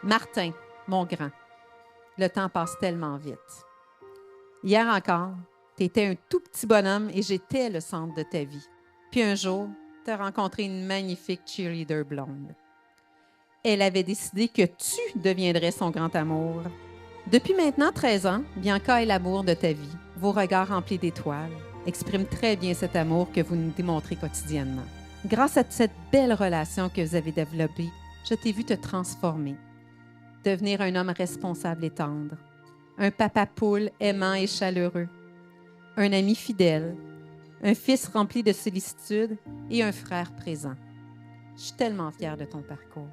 Martin, mon grand, le temps passe tellement vite. Hier encore, tu étais un tout petit bonhomme et j'étais le centre de ta vie. Puis un jour, tu as rencontré une magnifique cheerleader blonde. Elle avait décidé que tu deviendrais son grand amour. Depuis maintenant 13 ans, Bianca est l'amour de ta vie. Vos regards remplis d'étoiles expriment très bien cet amour que vous nous démontrez quotidiennement. Grâce à cette belle relation que vous avez développée, je t'ai vu te transformer, devenir un homme responsable et tendre, un papa poule aimant et chaleureux, un ami fidèle, un fils rempli de sollicitude et un frère présent. Je suis tellement fière de ton parcours.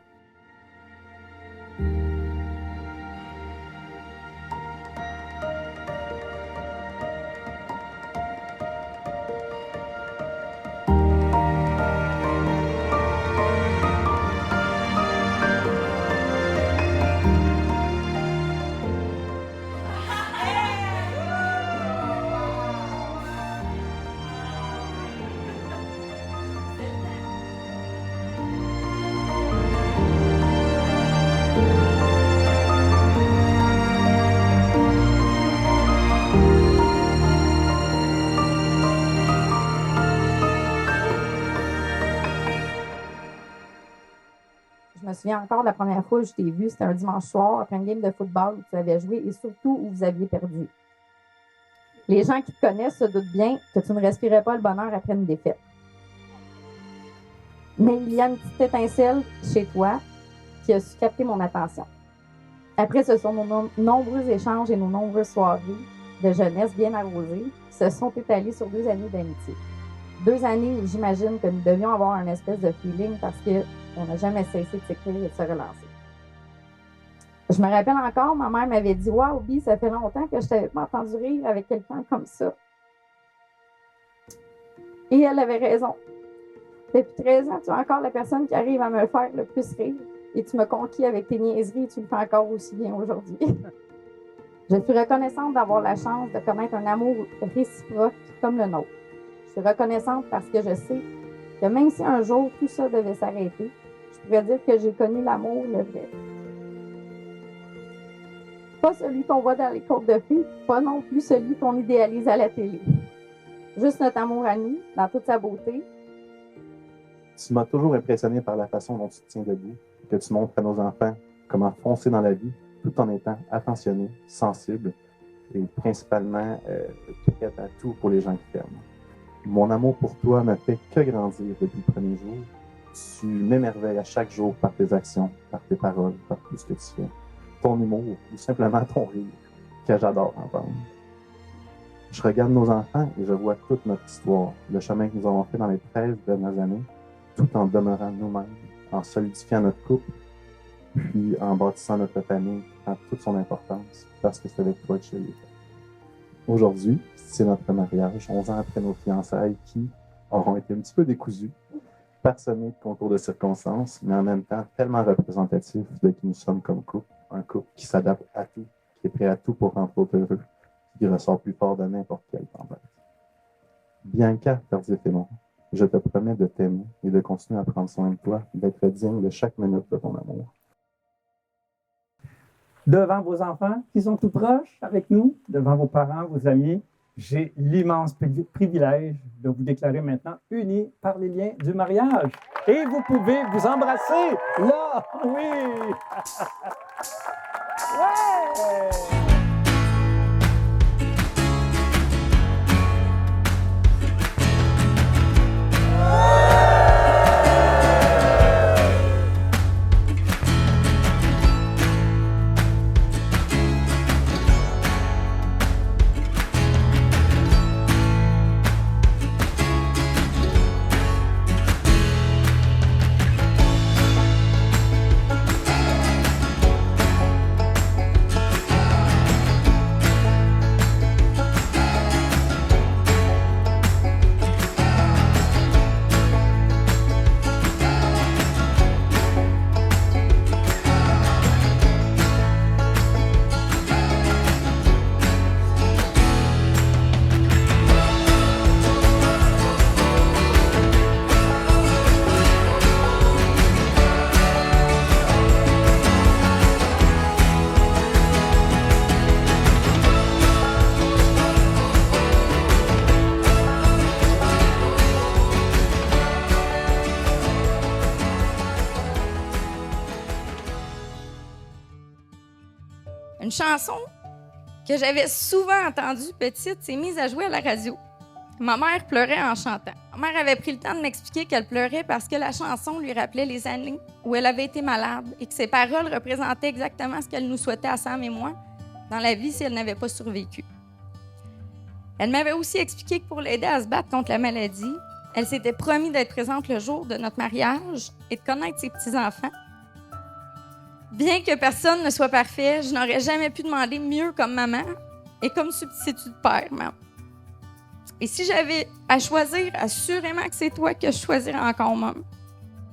Je me souviens encore de la première fois où je t'ai vu, c'était un dimanche soir, après une game de football où tu avais joué et surtout où vous aviez perdu. Les gens qui te connaissent se doutent bien que tu ne respirais pas le bonheur après une défaite. Mais il y a une petite étincelle chez toi qui a su capter mon attention. Après, ce sont nos nombreux échanges et nos nombreuses soirées de jeunesse bien arrosées qui se sont étalées sur 2 années d'amitié. 2 années où j'imagine que nous devions avoir un espèce de feeling parce qu'on n'a jamais cessé de s'écrire et de se relancer. Je me rappelle encore, ma mère m'avait dit « Wow, Bi, ça fait longtemps que je t'avais pas entendu rire avec quelqu'un comme ça. » Et elle avait raison. Depuis 13 ans, tu es encore la personne qui arrive à me faire le plus rire. Et tu m'as conquis avec tes niaiseries et tu le fais encore aussi bien aujourd'hui. Je suis reconnaissante d'avoir la chance de connaître un amour réciproque comme le nôtre. Je suis reconnaissante parce que je sais que même si un jour tout ça devait s'arrêter, je pourrais dire que j'ai connu l'amour, le vrai. Pas celui qu'on voit dans les contes de fées, pas non plus celui qu'on idéalise à la télé. Juste notre amour à nous, dans toute sa beauté. Tu m'as toujours impressionné par la façon dont tu te tiens debout, que tu montres à nos enfants comment foncer dans la vie, tout en étant attentionné, sensible et principalement prête à tout pour les gens qui t'aiment. Mon amour pour toi n'a fait que grandir depuis le premier jour. Tu m'émerveilles à chaque jour par tes actions, par tes paroles, par tout ce que tu fais. Ton humour ou simplement ton rire, que j'adore entendre. Je regarde nos enfants et je vois toute notre histoire, le chemin que nous avons fait dans les 13 dernières années, tout en demeurant nous-mêmes, en solidifiant notre couple, puis en bâtissant notre famille en toute son importance, parce que c'est avec toi que je l'ai fait. Aujourd'hui, c'est notre mariage, 11 ans après nos fiançailles qui auront été un petit peu décousues, parsemés de concours de circonstances, mais en même temps tellement représentatifs de qui nous sommes comme couple. Un couple qui s'adapte à tout, qui est prêt à tout pour rendre l'autre heureux, qui ressort plus fort de n'importe quelle tempête. Bianca Tardif-Aymon, je te promets de t'aimer et de continuer à prendre soin de toi, d'être digne de chaque minute de ton amour. Devant vos enfants qui sont tout proches avec nous, devant vos parents, vos amis, j'ai l'immense privilège de vous déclarer maintenant unis par les liens du mariage. Et vous pouvez vous embrasser là, oui! Ouais! chanson que j'avais souvent entendue petite s'est mise à jouer à la radio. Ma mère pleurait en chantant. Ma mère avait pris le temps de m'expliquer qu'elle pleurait parce que la chanson lui rappelait les années où elle avait été malade et que ses paroles représentaient exactement ce qu'elle nous souhaitait à Sam et moi dans la vie si elle n'avait pas survécu. Elle m'avait aussi expliqué que pour l'aider à se battre contre la maladie, elle s'était promis d'être présente le jour de notre mariage et de connaître ses petits-enfants. Bien que personne ne soit parfait, je n'aurais jamais pu demander mieux comme maman et comme substitut de père, maman. Et si j'avais à choisir, assurément que c'est toi que je choisirais encore, maman.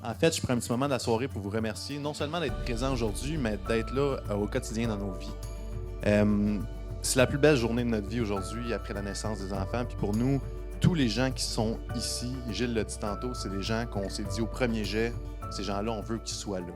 En fait, je prends un petit moment de la soirée pour vous remercier, non seulement d'être présent aujourd'hui, mais d'être là au quotidien dans nos vies. C'est la plus belle journée de notre vie aujourd'hui, après la naissance des enfants. Puis pour nous, tous les gens qui sont ici, Gilles l'a dit tantôt, c'est des gens qu'on s'est dit au premier jet, ces gens-là, on veut qu'ils soient là.